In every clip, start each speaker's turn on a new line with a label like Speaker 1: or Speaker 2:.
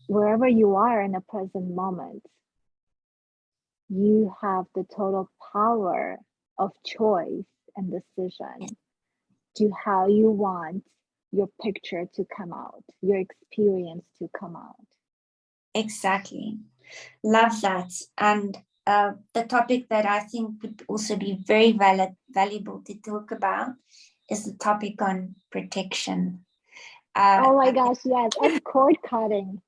Speaker 1: wherever you are in the present moment, you have the total power of choice and decision to how you want your picture to come out, your experience to come out.
Speaker 2: Exactly. Love that. And the topic that I think would also be very valuable to talk about is the topic on protection.
Speaker 1: Oh my
Speaker 2: I think,
Speaker 1: gosh, yes, and cord cutting.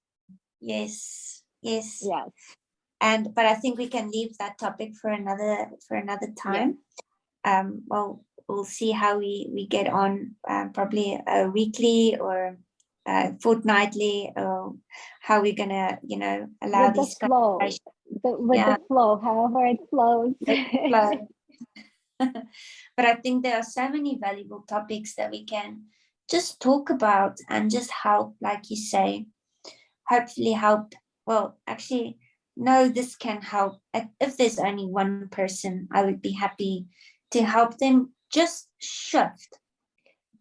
Speaker 2: yes.
Speaker 1: Yes,
Speaker 2: But I think we can leave that topic for another
Speaker 1: yes.
Speaker 2: time. Well, we'll see how we get on, probably weekly or fortnightly, or how we're gonna, allow
Speaker 1: With the
Speaker 2: these
Speaker 1: flow,
Speaker 2: conversations.
Speaker 1: with
Speaker 2: Yeah,
Speaker 1: the flow, however it flows.
Speaker 2: let it flow. But I think there are so many valuable topics that we can just talk about and just help, like you say, hopefully help. Well, actually, no, this can help. If there's only one person, I would be happy to help them just shift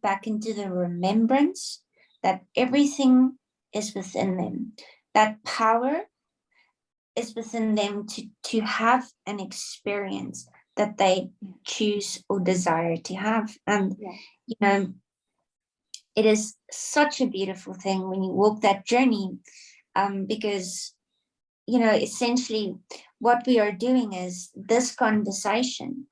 Speaker 2: back into the remembrance that everything is within them, that power is within them to have an experience that they choose or desire to have. And
Speaker 1: Yeah,
Speaker 2: you know it is such a beautiful thing when you walk that journey, because essentially what we are doing is this conversation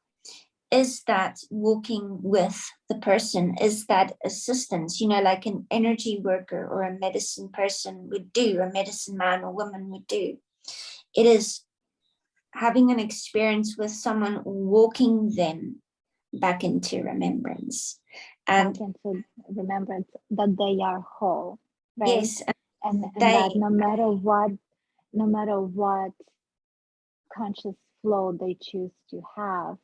Speaker 2: is that walking with the person, is that assistance, like an energy worker or a medicine person would do, a medicine man or woman would do. It is having an experience with someone, walking them back into remembrance.
Speaker 1: back
Speaker 2: And
Speaker 1: into remembrance that they are whole, right?
Speaker 2: yes,
Speaker 1: And that
Speaker 2: they,
Speaker 1: no matter what conscious flow they choose to have.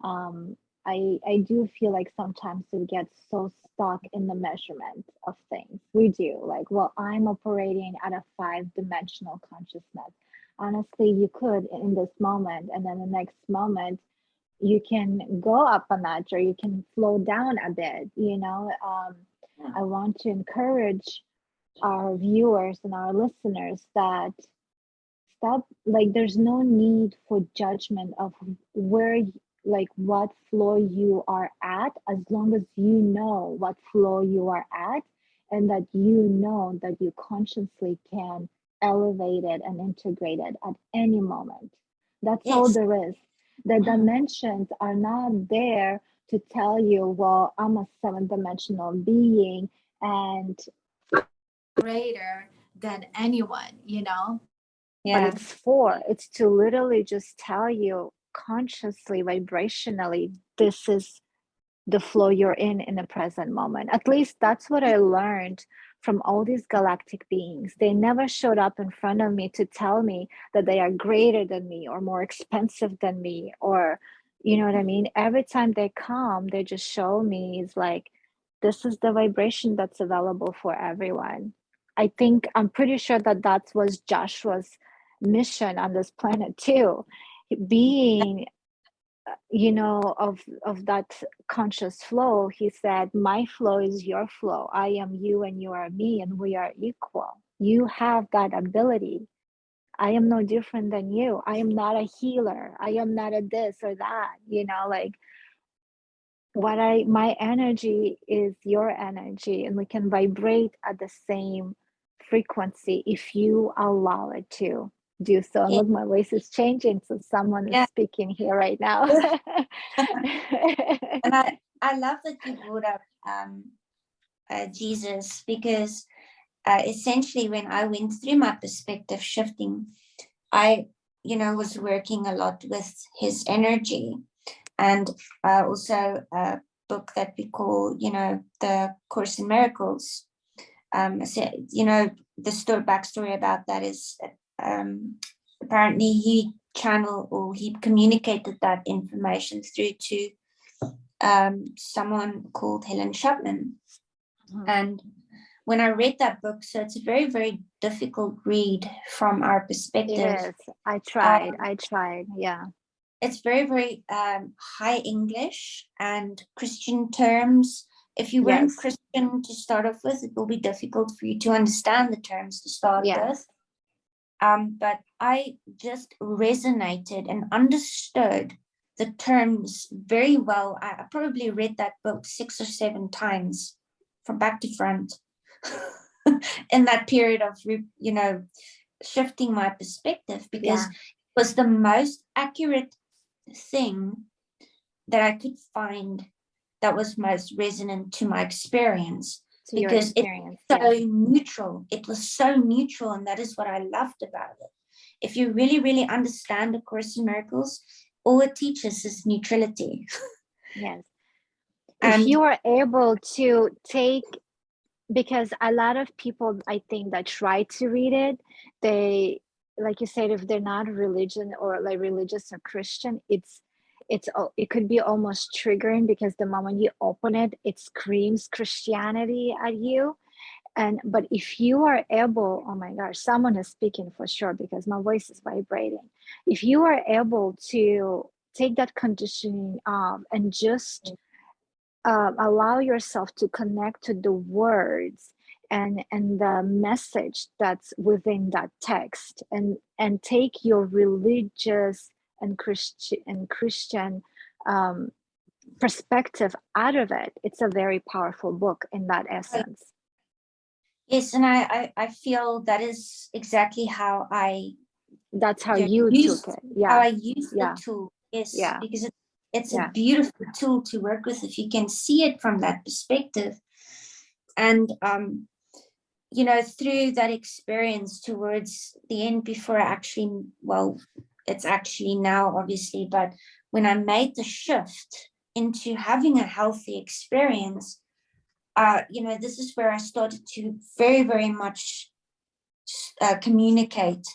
Speaker 1: Um, I do feel like sometimes we get so stuck in the measurement of things. We do, like, well, I'm operating at a 5 dimensional consciousness. Honestly, you could in this moment, and then the next moment, you can go up a notch or you can flow down a bit, I want to encourage our viewers and our listeners that stop, like, there's no need for judgment of where like what flow you are at, as long as you know what flow you are at, and that you know that you consciously can elevate it and integrate it at any moment. That's all
Speaker 2: yes,
Speaker 1: there is. The dimensions are not there to tell you, well, I'm a 7 dimensional being and greater than anyone, but
Speaker 2: yeah,
Speaker 1: it's to literally just tell you consciously, vibrationally, this is the flow you're in the present moment. At least that's what I learned from all these galactic beings. They never showed up in front of me to tell me that they are greater than me or more expensive than me, or you know what I mean. Every time they come, they just show me, it's like, this is the vibration that's available for everyone. I'm pretty sure that that was Joshua's mission on this planet too, being, of that conscious flow. He said, my flow is your flow, I am you and you are me, and we are equal. You have that ability. I am no different than you. I am not a healer, I am not a this or that, like, my energy is your energy, and we can vibrate at the same frequency if you allow it to do so. And
Speaker 2: yeah,
Speaker 1: look, my voice is changing, so someone is
Speaker 2: yeah.
Speaker 1: speaking here right now.
Speaker 2: And I love that you brought up Jesus, because essentially when I went through my perspective shifting, I was working a lot with his energy. And also a book that we call, the Course in Miracles. So, the backstory about that is, apparently he channeled, or he communicated that information through to someone called Helen Chapman. And when I read that book, so it's a very, very difficult read from our
Speaker 1: It
Speaker 2: perspective.
Speaker 1: is.
Speaker 2: Um,
Speaker 1: I tried. Yeah.
Speaker 2: it's very, very high English and Christian terms, If you weren't
Speaker 1: Yes.
Speaker 2: Christian to start off with, it will be difficult for you to understand the terms to start
Speaker 1: Yeah.
Speaker 2: with. But I just resonated and understood the terms very well. I probably read that book 6 or 7 times from back to front in that period of, shifting my perspective, because
Speaker 1: Yeah.
Speaker 2: it was the most accurate thing that I could find that was most resonant to my experience,
Speaker 1: To your
Speaker 2: because it's
Speaker 1: experience.
Speaker 2: so
Speaker 1: Yes.
Speaker 2: neutral. It was so neutral, and that is what I loved about it. If you really, really understand the Course in Miracles, all it teaches is neutrality.
Speaker 1: Yes. If
Speaker 2: And
Speaker 1: you are able to take, because a lot of people, I think, that try to read it, they, like you said, if they're not religion or like religious or Christian, it could be almost triggering, because the moment you open it, it screams Christianity at you. But if you are able, oh my gosh, someone is speaking for sure, because my voice is vibrating. If you are able to take that conditioning off and just allow yourself to connect to the words and the message that's within that text, and take your religious and Christian um, perspective out of it, it's a very powerful book in that essence.
Speaker 2: yes, and I feel that is exactly how I
Speaker 1: That's how you took it.
Speaker 2: how
Speaker 1: Yeah.
Speaker 2: I use the
Speaker 1: Yeah.
Speaker 2: tool. Yes,
Speaker 1: Yeah.
Speaker 2: because it's a
Speaker 1: Yeah.
Speaker 2: beautiful tool to work with if you can see it from that perspective. And through that experience towards the end, before I actually, well, it's actually now, obviously, but when I made the shift into having a healthy experience, this is where I started to very, very much communicate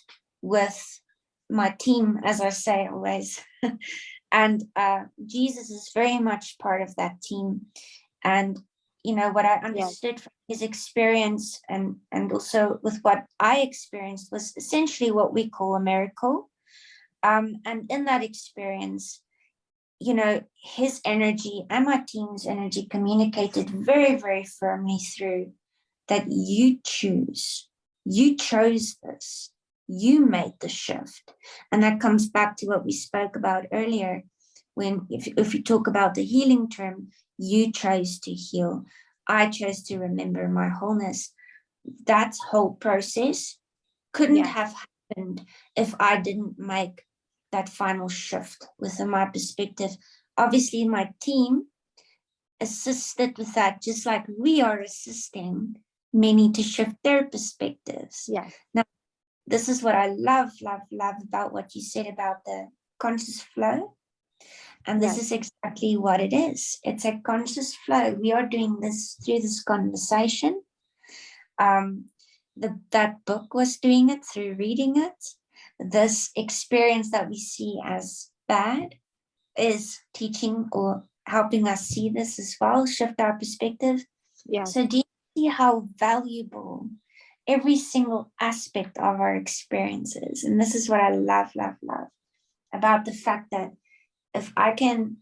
Speaker 2: with my team, as I say always. And Jesus is very much part of that team. And what I
Speaker 1: Yes.
Speaker 2: understood from his experience, and also with what I experienced, was essentially what we call a miracle. And in that experience, his energy and my team's energy communicated very, very firmly through that you chose this, you made the shift. And that comes back to what we spoke about earlier, when if you talk about the healing term, you chose to heal, I chose to remember my wholeness. That whole process couldn't
Speaker 1: Yes.
Speaker 2: have happened if I didn't make that final shift within my perspective. Obviously my team assisted with that, just like we are assisting many to shift their perspectives.
Speaker 1: Yes.
Speaker 2: Now, this is what I love, love, love about what you said about the conscious flow. And this
Speaker 1: Yes.
Speaker 2: is exactly what it is. It's a conscious flow. We are doing this through this conversation. That book was doing it through reading it. This experience that we see as bad is teaching or helping us see this as well, shift our perspective.
Speaker 1: Yes.
Speaker 2: So do you see how valuable every single aspect of our experiences? And this is what I love, love, love about the fact that if I can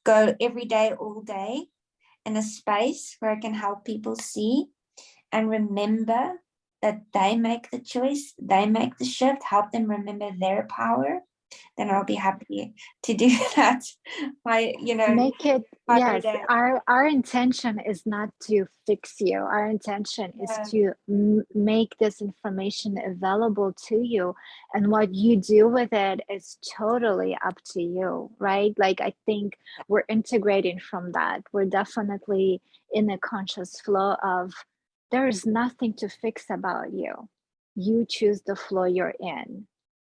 Speaker 2: go every day, all day in a space where I can help people see and remember that they make the choice, they make the shift, help them remember their power, then I'll be happy to do that.
Speaker 1: Make it,
Speaker 2: Every
Speaker 1: yes,
Speaker 2: day.
Speaker 1: our intention is not to fix you. Our intention is
Speaker 2: Yeah.
Speaker 1: to make this information available to you, and what you do with it is totally up to you, right? Like, I think we're integrating from that. We're definitely in a conscious flow of, there is nothing to fix about you. You choose the flow you're in.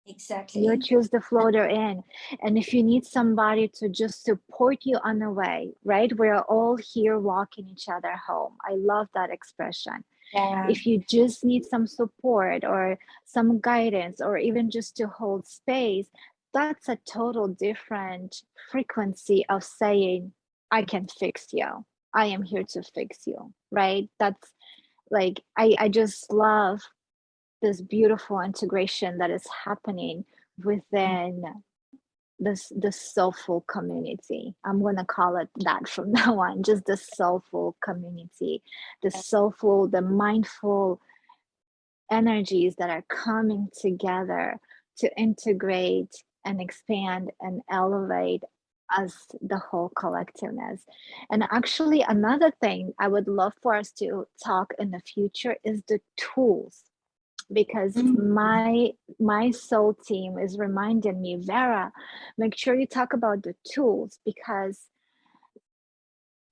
Speaker 1: You
Speaker 2: Exactly.
Speaker 1: choose the flow they're in. And if you need somebody to just support you on the way, right? We're all here walking each other home. I love that expression.
Speaker 2: Yeah.
Speaker 1: If you just need some support or some guidance, or even just to hold space, that's a total different frequency of saying, I can fix you. I am here to fix you, right? That's like, I just love this beautiful integration that is happening within the soulful community. I'm gonna call it that from now on, just the soulful community, the mindful energies that are coming together to integrate and expand and elevate as the whole collectiveness. And actually, another thing I would love for us to talk in the future is the tools, because my soul team is reminding me, Vera, make sure you talk about the tools, because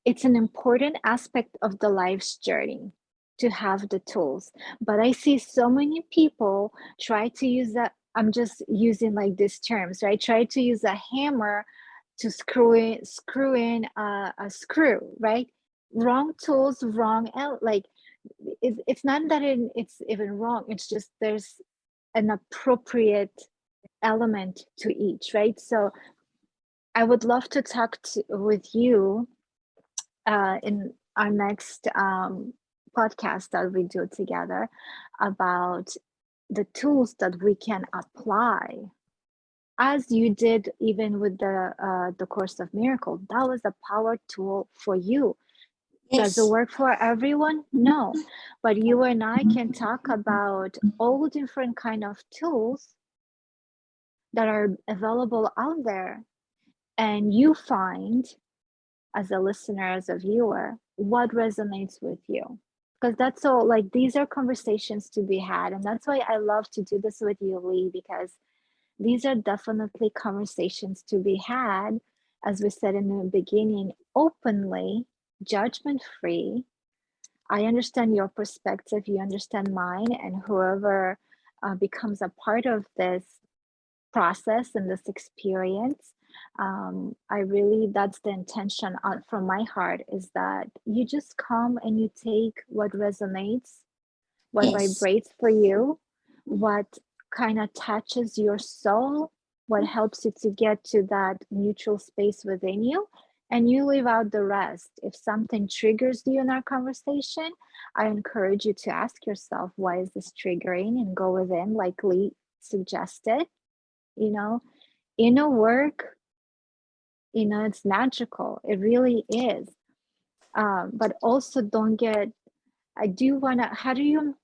Speaker 1: it's an important aspect of the life's journey to have the tools. But I see so many people try to use that. I'm just using like these terms, right? Try to use a hammer to screw in a screw, right? Wrong tools, wrong like it's not that it's even wrong. It's just there's an appropriate element to each, right? So I would love to talk with you in our next podcast that we do together about the tools that we can apply, as you did even with the Course of Miracles. That was a power tool for you. Does it work for everyone? No, but you and I can talk about all different kind of tools that are available out there, and you find, as a listener, as a viewer, what resonates with you. Because that's all, like, these are conversations to be had. And that's why I love to do this with you, Lee, because these are definitely conversations to be had, as we said in the beginning, openly, judgment free. I understand your perspective, you understand mine, and whoever becomes a part of this process and this experience, I really, that's the intention from my heart, is that you just come and you take what resonates, what vibrates for you, what kind of touches your soul, what helps you to get to that neutral space within you, and you leave out the rest. If something triggers you in our conversation, I encourage you to ask yourself, why is this triggering, and go within, like Lee suggested. Inner work, it's magical. It really is. But also don't get, I do want to, how do you,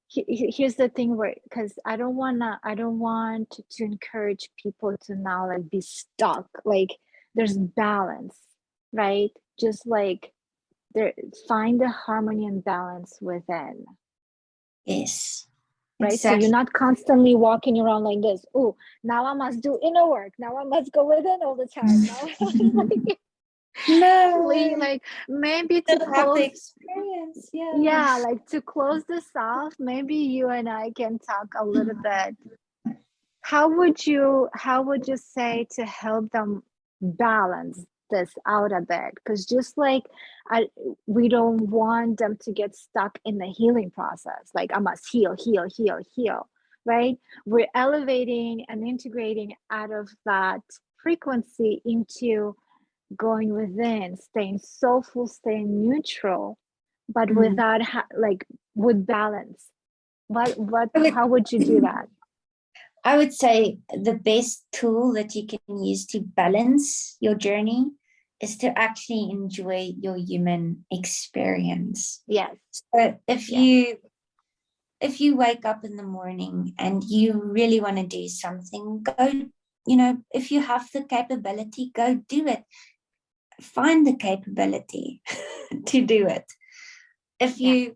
Speaker 1: here's the thing, where, because I don't want to encourage people to now like be stuck. Like, there's balance, right? Just like find the harmony and balance within.
Speaker 2: Yes.
Speaker 1: Right.
Speaker 2: Exactly.
Speaker 1: So you're not constantly walking around like this. Oh, now I must do inner work. Now I must go within all the time.
Speaker 2: No,
Speaker 1: like maybe to
Speaker 2: have the
Speaker 1: close.
Speaker 2: experience.
Speaker 1: Yeah, like to close this off, maybe you and I can talk a little bit. How would you say to help them balance this out a bit? Because just like we don't want them to get stuck in the healing process. Like, I must heal, right? We're elevating and integrating out of that frequency into going within, staying soulful, staying neutral, but without with balance. How would you do that?
Speaker 2: I would say the best tool that you can use to balance your journey is to actually enjoy your human experience.
Speaker 1: Yes.
Speaker 2: So if you wake up in the morning and you really want to do something, go, if you have the capability, go do it. Find the capability to do it. If you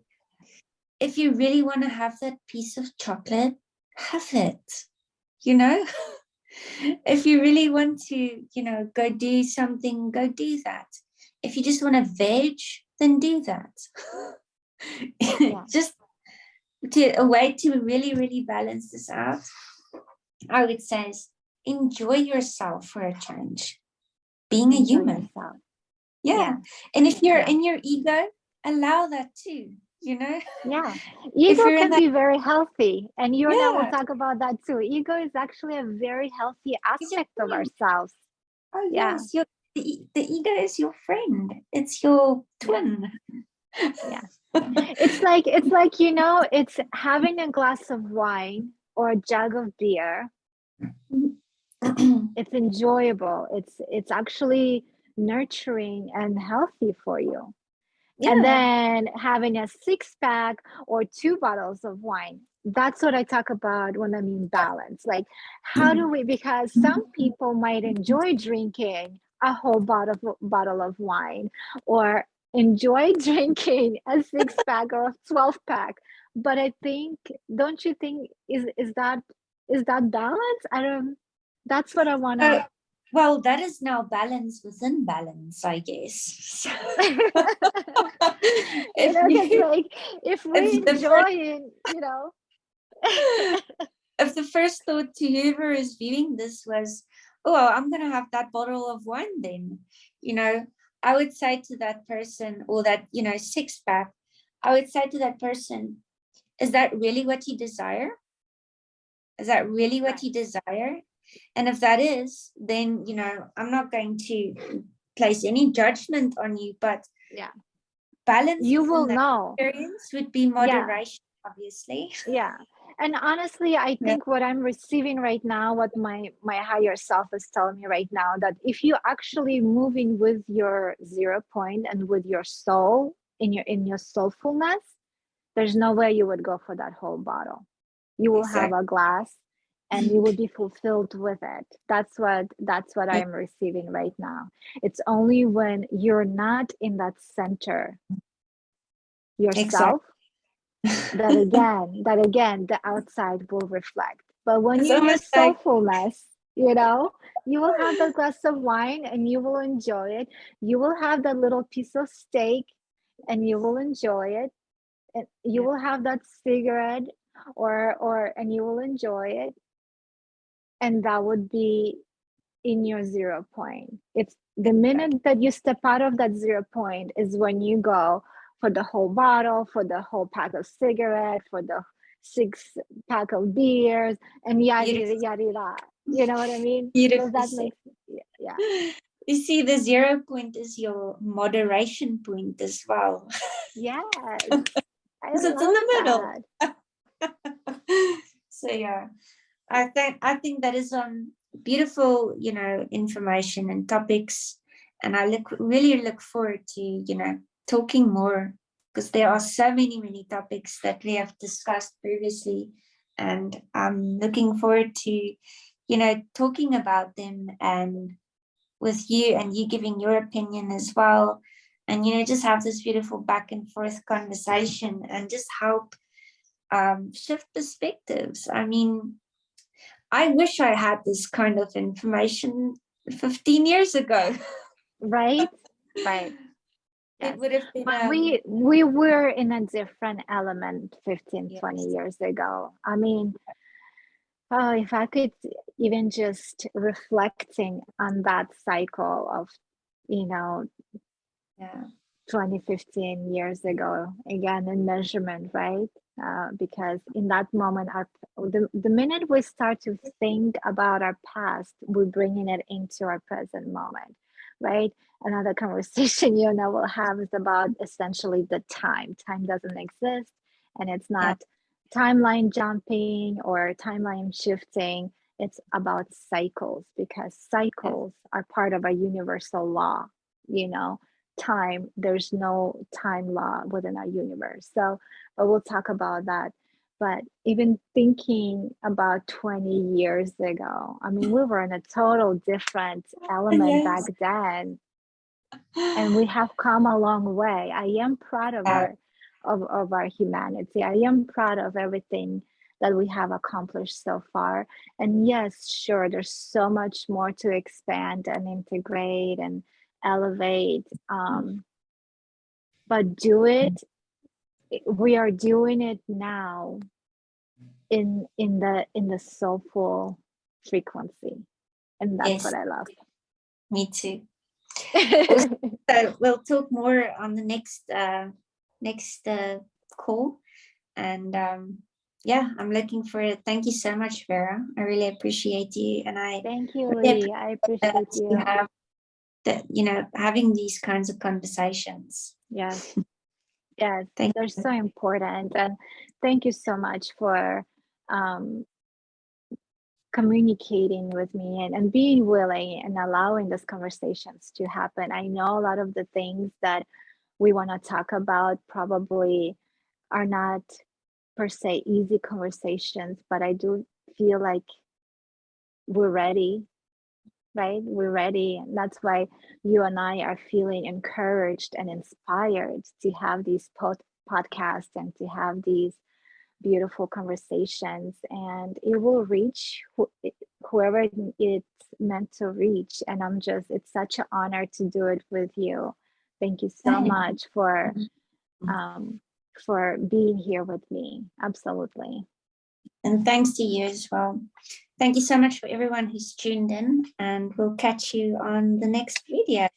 Speaker 2: really want to have that piece of chocolate, have it. If you really want to, go do something, go do that. If you just want to veg, then do that. Just a way to really, really balance this out, I would say, is enjoy yourself for a change. Being a human.
Speaker 1: Yourself.
Speaker 2: Yeah. And if you're in your ego, allow that too.
Speaker 1: Yeah, ego can be very healthy, and you and I will talk about that too. Ego is actually a very healthy aspect of ourselves.
Speaker 2: Oh yes, the ego is your friend. It's your twin.
Speaker 1: Yeah. it's like it's having a glass of wine or a jug of beer It's enjoyable. It's actually nurturing and healthy for you. And
Speaker 2: Yeah.
Speaker 1: then having a six pack or two bottles of wine. That's what I talk about when I mean balance. Like, how do we, because some people might enjoy drinking a whole bottle of wine or enjoy drinking a six pack or a 12 pack. But I think, don't you think, is that balance? I don't, that's what I want
Speaker 2: Uh,
Speaker 1: to.
Speaker 2: well, that is now balance within balance, I guess.
Speaker 1: You
Speaker 2: if
Speaker 1: know, because
Speaker 2: we,
Speaker 1: like if
Speaker 2: if
Speaker 1: we
Speaker 2: the first,
Speaker 1: enjoy, you know,
Speaker 2: if the first thought to whoever is viewing this was, oh, well, I'm gonna have that bottle of wine, then, you know, I would say to that person, or that, you know, six pack, I would say to that person, is that really what you desire? Is that really what
Speaker 1: right.
Speaker 2: you desire? And if that is, then, you know, I'm not going to place any judgment on you, but
Speaker 1: Yeah.
Speaker 2: balance
Speaker 1: You
Speaker 2: within
Speaker 1: will
Speaker 2: that
Speaker 1: know.
Speaker 2: experience would be
Speaker 1: Yeah.
Speaker 2: moderation, obviously.
Speaker 1: Yeah. And honestly, I
Speaker 2: Yeah.
Speaker 1: think what I'm receiving right now, what my higher self is telling me right now, that if you actually moving with your 0 point and with your soul in your soulfulness, there's no way you would go for that whole bottle. You will have
Speaker 2: Exactly.
Speaker 1: a glass and you will be fulfilled with it. That's what I am receiving right now. It's only when you're not in that center
Speaker 2: Exactly.
Speaker 1: yourself that again the outside will reflect. But when
Speaker 2: It's
Speaker 1: you're in your
Speaker 2: almost like,
Speaker 1: soulfulness, you know, you will have that glass of wine and you will enjoy it. You will have that little piece of steak and you will enjoy it. And you
Speaker 2: yeah,
Speaker 1: will have that cigarette or and you will enjoy it. And that would be in your 0 point. It's the
Speaker 2: exactly.
Speaker 1: minute that you step out of that 0 point is when you go for the whole bottle, for the whole pack of cigarette, for the six pack of beers, and yada
Speaker 2: Beautiful,
Speaker 1: yada yada yada. You know what I mean? Does
Speaker 2: beautiful
Speaker 1: that
Speaker 2: said.
Speaker 1: make sense? Yeah.
Speaker 2: You see, the 0 point is your moderation point as well.
Speaker 1: Yes. I
Speaker 2: Because it's in
Speaker 1: love
Speaker 2: the middle.
Speaker 1: that.
Speaker 2: So yeah, I think that is beautiful, you know, information and topics, and I really look forward to, you know, talking more, because there are so many topics that we have discussed previously, and I'm looking forward to, you know, talking about them and with you, and you giving your opinion as well, and, you know, just have this beautiful back and forth conversation and just help shift perspectives. I mean, I wish I had this kind of information 15 years ago.
Speaker 1: Right? Right.
Speaker 2: It
Speaker 1: Yes.
Speaker 2: would have been,
Speaker 1: But we were in a different element 15, 20
Speaker 2: yes,
Speaker 1: years ago. I mean, oh, if I could even just reflecting on that cycle of, you know,
Speaker 2: yeah,
Speaker 1: 20, 15 years ago, again in measurement, right? Because in that moment, the minute we start to think about our past, we're bringing it into our present moment, right? Another conversation you and I will have is about essentially the time. Time doesn't exist, and it's
Speaker 2: yeah,
Speaker 1: not timeline jumping or timeline shifting. It's about cycles because
Speaker 2: yeah,
Speaker 1: cycles are part of a universal law, you know time. There's no time law within our universe. So, but we'll talk about that. But even thinking about 20 years ago, I mean, we were in a total different element back
Speaker 2: yes,
Speaker 1: then, and we have come a long way. I am proud of
Speaker 2: yeah,
Speaker 1: our humanity. I am proud of everything that we have accomplished so far. And yes, sure, there's so much more to expand and integrate and elevate. But do it. We are doing it now in the soulful frequency, and that's what
Speaker 2: yes,
Speaker 1: I love.
Speaker 2: me too. Also, we'll talk more on the next call, and yeah, I'm looking for it. Thank you so much, Vera. I really appreciate you, and I
Speaker 1: Thank you,
Speaker 2: really
Speaker 1: Lee.
Speaker 2: appreciate
Speaker 1: I appreciate
Speaker 2: us to
Speaker 1: you.
Speaker 2: have that, you know, having these kinds of conversations.
Speaker 1: Yes, yes,
Speaker 2: Thank
Speaker 1: they're
Speaker 2: you.
Speaker 1: so important, and thank you so much for um, communicating with me and being willing and allowing these conversations to happen. I know a lot of the things that we want to talk about probably are not per se easy conversations, but I do feel like we're ready, right? We're ready. And that's why you and I are feeling encouraged and inspired to have these podcasts and to have these beautiful conversations, and it will reach whoever it's meant to reach. And it's such an honor to do it with you. Thank you so much for being here with me. Absolutely.
Speaker 2: And thanks to you as well. Thank you so much for everyone who's tuned in, and we'll catch you on the next video.